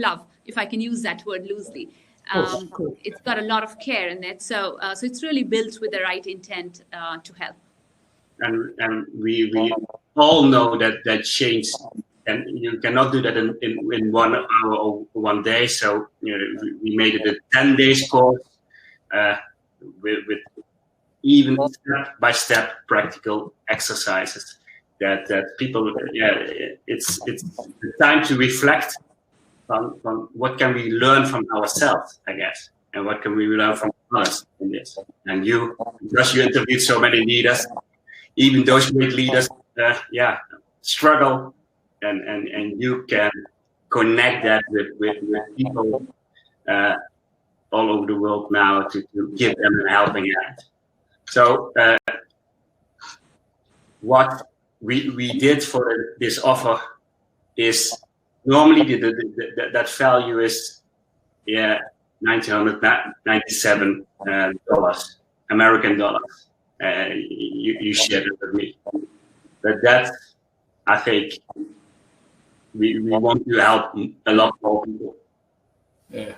love, if I can use that word loosely. It's got a lot of care in it, so it's really built with the right intent to help. And we all know that change, and you cannot do that in 1 hour or 1 day. So we made it a 10 days course with even step-by-step practical exercises that people, it's the time to reflect on what can we learn from ourselves, I guess, and what can we learn from others in this. And because you interviewed so many leaders, even those great leaders, struggle, and you can connect that with people all over the world now to give them a helping hand. So what we did for this offer is normally that value is $1,997 American dollars. You shared it with me, but that's, I think, we want to help a lot more people. Yeah.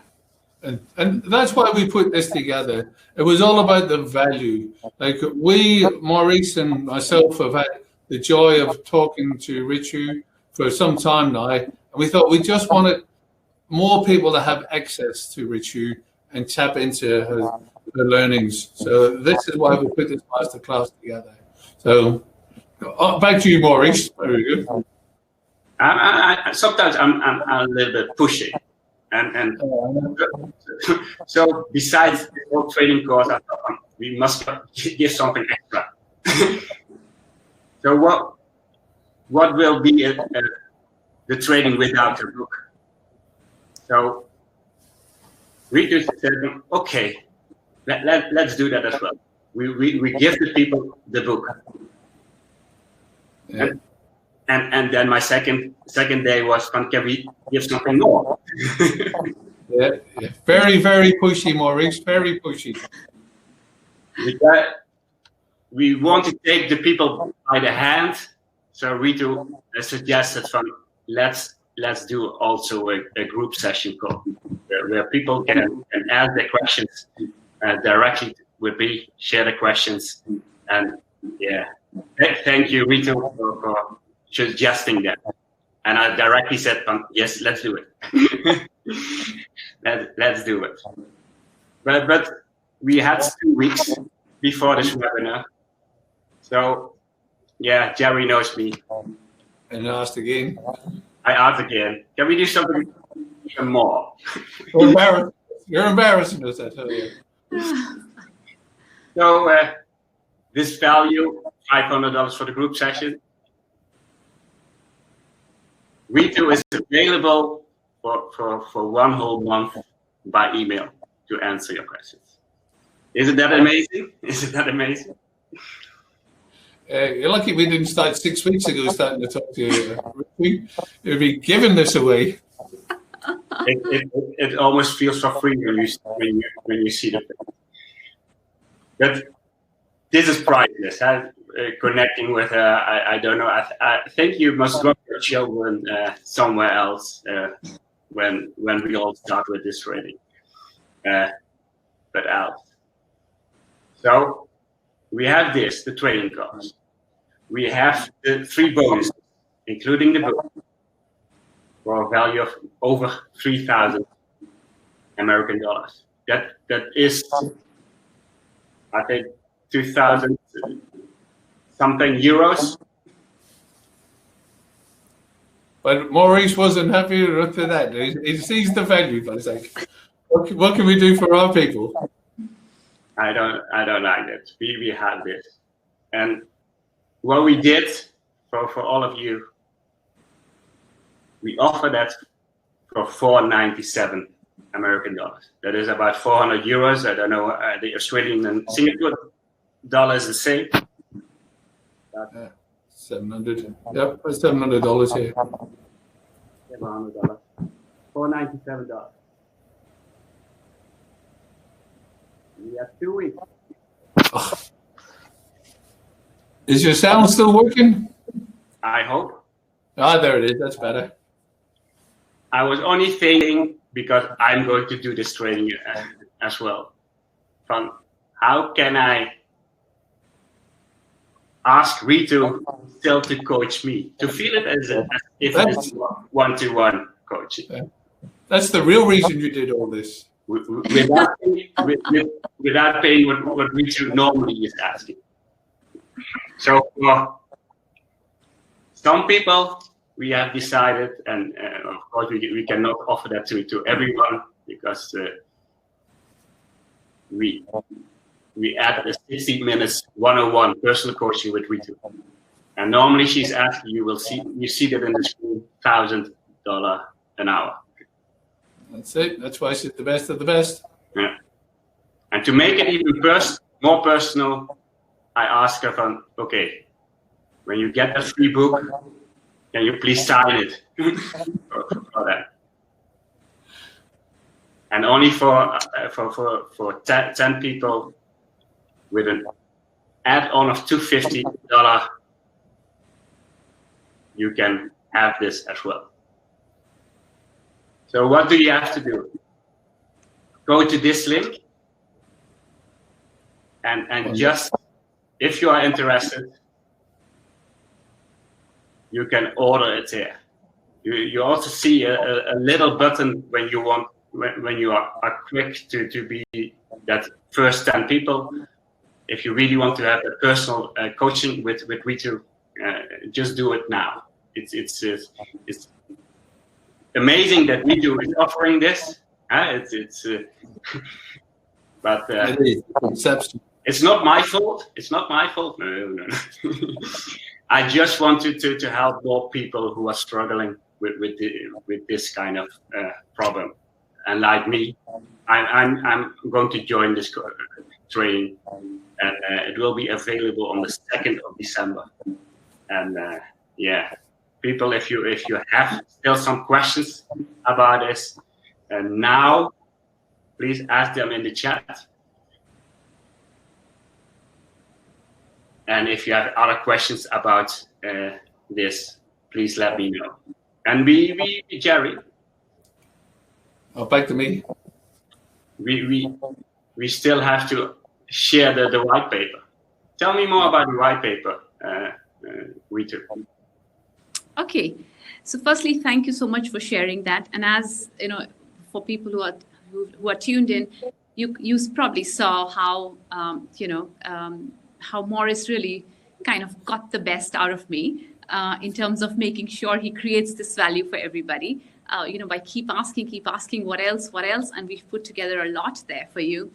And that's why we put this together. It was all about the value. Like Maurice and myself have had the joy of talking to Ritu for some time now. And we thought we just wanted more people to have access to Ritu and tap into her learnings. So this is why we put this masterclass together. So back to you, Maurice. Very good. Sometimes I'm a little bit pushy. And so besides the whole training course, I thought we must give something extra. So what will be the training without the book? So Ritu said, okay, let's do that as well. We give the people the book. Yeah. And then my second day was, can we give something more? Yeah. Very, very pushy, Maurice. Very pushy. We want to take the people by the hand. So Ritu suggested let's do also a group session call where people can ask their questions directly with me, share the questions, and thank you, Ritu, for suggesting that. And I directly said, yes, let's do it. let's do it. But we had 2 weeks before this webinar. So, Jerry knows me. And asked again. I asked again, can we do something even more? You're embarrassing us, I tell you. So, this value, $500 for the group session. Ritu is available for 1 whole month by email to answer your questions. Isn't that amazing? Isn't that amazing? You're lucky we didn't start 6 weeks ago starting to talk to you. You'd be giving this away. It almost feels for free when you see the thing. But this is priceless. Connecting with I don't know. I think you must drop your children somewhere else when we all start with this training. But else. So we have the training course. We have the 3 bonuses, including the book. for a value of over 3,000 American dollars. That is, I think, 2,000 something euros. But Maurice wasn't happy with that. He sees the value, but it's like, what can we do for our people? I don't like it. We had this, and what we did for all of you, we offer that for 497 American dollars. That is about 400 euros. I don't know the Australian and Singapore dollar is the same. 700. Yep, that's $700 here. $700. $497. We have 2 weeks. Oh. Is your sound still working? I hope. Ah, there it is. That's better. I was only thinking, because I'm going to do this training as well, from how can I ask Ritu still to coach me, to feel it as if it's one-to-one coaching. That's the real reason you did all this. Without paying what Ritu normally is asking. So for some people, we have decided, and of course we cannot offer that to everyone, because we add a 60 minutes 101 personal coaching with Ritu. And normally she's asking, you see that in the screen, $1,000 an hour. That's it. That's why she's the best of the best. Yeah. And to make it even more personal, I ask her from, okay, when you get the free book, can you please sign it for that? And only for 10 people with an add-on of $250, you can have this as well. So what do you have to do? Go to this link and just, if you are interested, you can order it here. You also see a little button when you want, when you are quick to be that first 10 people. If you really want to have a personal coaching with Ritu, just do it now. It's amazing that Ritu is offering this. But it's not my fault. It's not my fault. No. I just wanted to help more people who are struggling with this kind of problem. And like me, I'm going to join this training, and it will be available on the 2nd of December. And people, if you have still some questions about this, now please ask them in the chat. And if you have other questions about this, please let me know. And we Jerry. Oh, back to me. We still have to share the white paper. Tell me more about the white paper, Ritu. Okay. So firstly, thank you so much for sharing that. And as you know, for people who are tuned in, you probably saw how how Morris really kind of got the best out of me in terms of making sure he creates this value for everybody. By keep asking what else, and we've put together a lot there for you.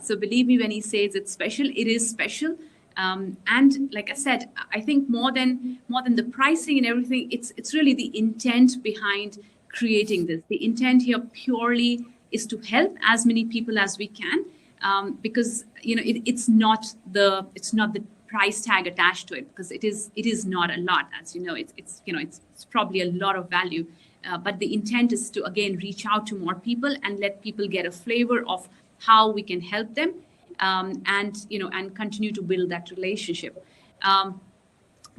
So believe me when he says it's special, it is special. And like I said, I think more than the pricing and everything, it's really the intent behind creating this. The intent here purely is to help as many people as we can, because it's not the price tag attached to it, because it is not a lot, as you know. It's probably a lot of value. But the intent is to, again, reach out to more people and let people get a flavor of how we can help them, and continue to build that relationship.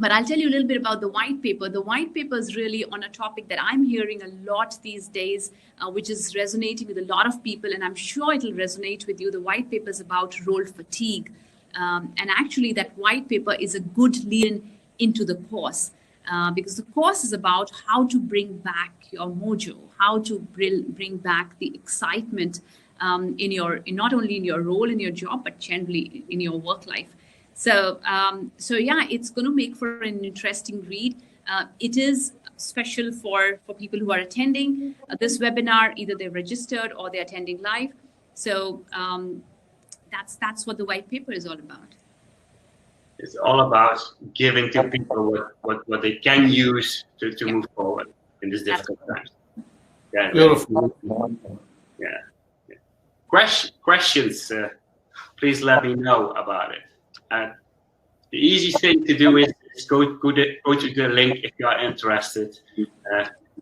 But I'll tell you a little bit about the white paper. The white paper is really on a topic that I'm hearing a lot these days, which is resonating with a lot of people, and I'm sure it'll resonate with you. The white paper is about role fatigue. And actually, that white paper is a good lead into the course. because the course is about how to bring back your mojo, how to bring back the excitement not only in your role in your job, but generally in your work life. So yeah, it's going to make for an interesting read. It is special for people who are attending this webinar. Either they're registered or they're attending live. So that's what the white paper is all about. It's all about giving to people what they can use to move forward in this difficult times. Yeah. Beautiful. Yeah. Questions? Please let me know about it. The easy thing to do is go to the link if you are interested.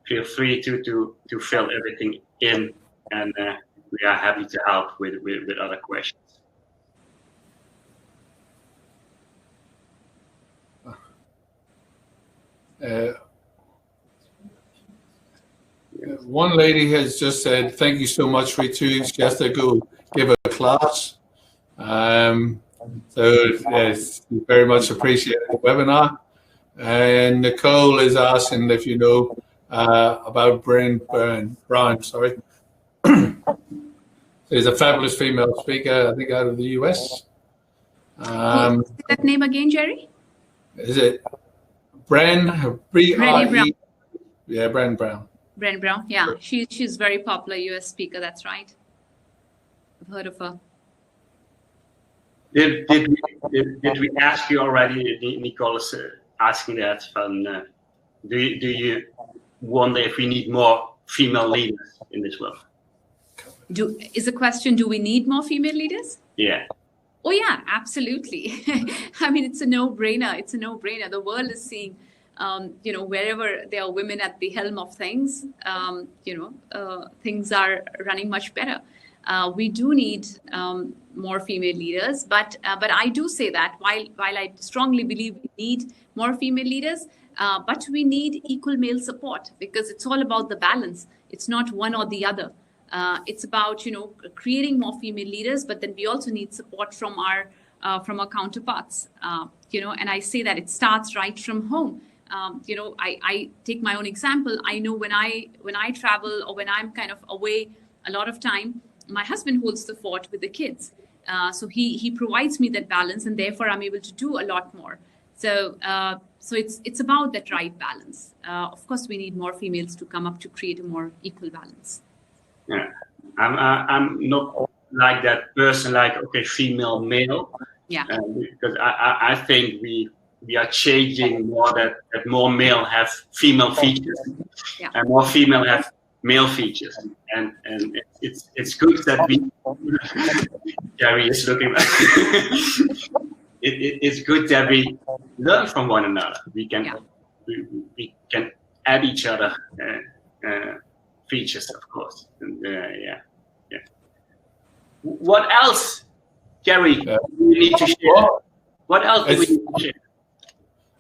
Feel free to fill everything in, and we are happy to help with other questions. One lady has just said, "Thank you so much, Ritu. She has to go give a class." So yes, very much appreciate the webinar. And Nicole is asking if you know about Brown. Sorry, she's a fabulous female speaker, I think, out of the US. Say that name again, Jerry? Is it Bren? Brown. Yeah, Bren Brown. Bren Brown. Yeah, she's very popular US speaker. That's right. I've heard of her. Did we ask you already? Nicole is asking that. Do you wonder if we need more female leaders in this world? Is the question, do we need more female leaders? Yeah. Oh yeah, absolutely. I mean, it's a no-brainer. It's a no-brainer. The world is seeing, wherever there are women at the helm of things, things are running much better. We do need more female leaders, but I do say that while I strongly believe we need more female leaders, but we need equal male support, because it's all about the balance. It's not one or the other. It's about creating more female leaders, but then we also need support from our counterparts. And I say that it starts right from home. I take my own example. I know when I travel or when I'm kind of away a lot of time, my husband holds the fort with the kids. So he provides me that balance, and therefore I'm able to do a lot more. So it's about that right balance. Of course, we need more females to come up to create a more equal balance. Yeah, I'm not like that person. Like, okay, female, male. Yeah. Because I think we are changing more that more male have female features, and more female have male features, and it's good that we. Gary is looking. It's good that we learn from one another. We can add each other features, of course. And, What else, Gary? We need to share. What else do we need to share?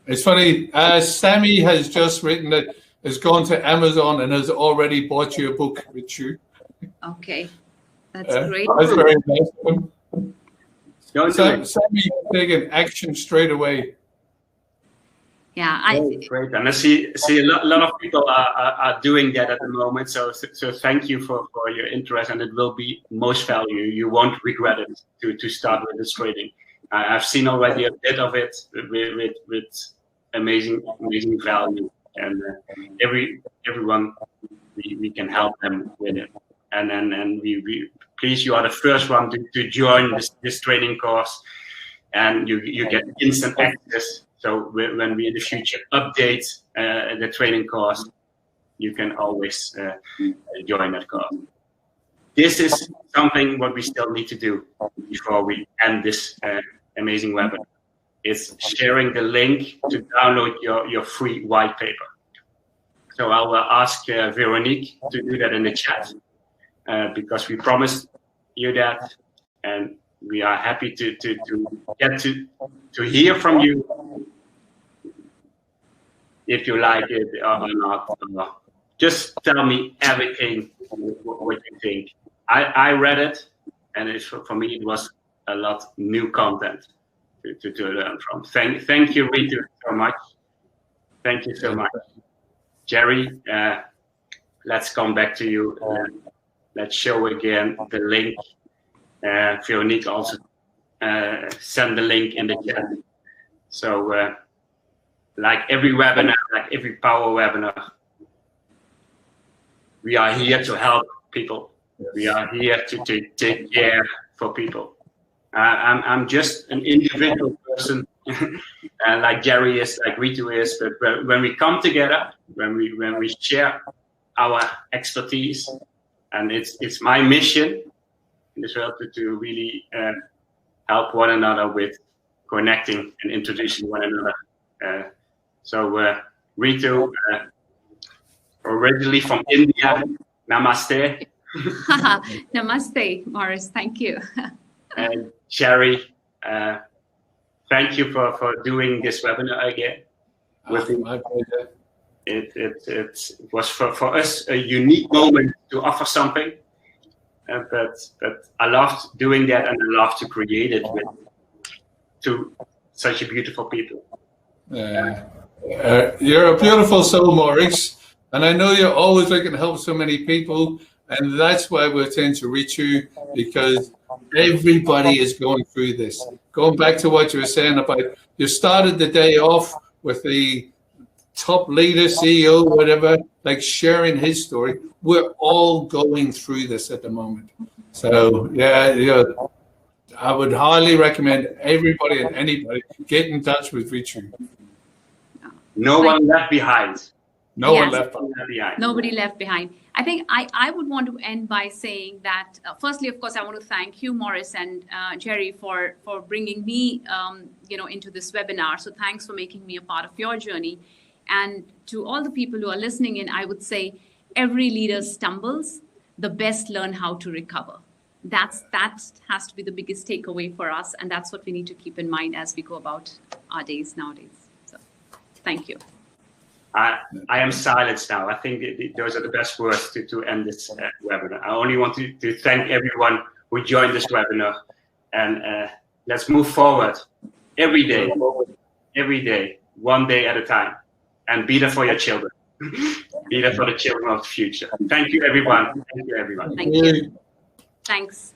It's funny. Sammy has just written that has gone to Amazon and has already bought you a book, Ritu. Okay, that's great. That's very nice of him. Sammy taking action straight away. Yeah, great, and I see a lot of people are doing that at the moment. So thank you for your interest, and it will be most value. You won't regret it to start with this trading. I've seen already a bit of it with amazing value, and everyone we can help them with it. And we please, you are the first one to join this training course, and you get instant access. So when we in the future update the training course, you can always join that course. This is something what we still need to do before we end this amazing webinar. It's sharing the link to download your free white paper. So I will ask Veronique to do that in the chat because we promised you that, and we are happy to get to hear from you if you like it or not. Just tell me everything what you think. I read it, and for me it was a lot new content to learn from. Thank you, Ritu, so much. Thank you so much. Jerry, let's come back to you. Let's show again the link. Veronique also send the link in the chat. So like every webinar, like every power webinar, we are here to help people. Yes. We are here to take care for people. I'm just an individual person, like Jerry is, like Ritu is. But when we come together, when we share our expertise, and it's my mission in this world to really help one another with connecting and introducing one another. So Ritu, originally from India, namaste. Namaste, Morris. Thank you. And Jerry, thank you for doing this webinar again. My pleasure. It was for us a unique moment to offer something, but I loved doing that, and I love to create it with to such a beautiful people. You're a beautiful soul, Maurice, and I know you're always looking to help so many people, and that's why we tend to reach you, because everybody is going through this. Going back to what you were saying about, you started the day off with the top leader, CEO, whatever, like sharing his story. We're all going through this at the moment. So yeah, I would highly recommend everybody and anybody get in touch with Ritu. No one left behind. No one left behind. Nobody left behind. I think I would want to end by saying that, firstly, of course, I want to thank you, Morris and Jerry, for bringing me, into this webinar. So thanks for making me a part of your journey. And to all the people who are listening in, I would say every leader stumbles. The best learn how to recover. That has to be the biggest takeaway for us, and that's what we need to keep in mind as we go about our days nowadays. So, thank you. I am silenced now. I think those are the best words to end this webinar. I only want to thank everyone who joined this webinar, and let's move forward every day, one day at a time, and be there for your children. Be there for the children of the future. Thank you, everyone. Thank you, everyone. Thank you. Thanks.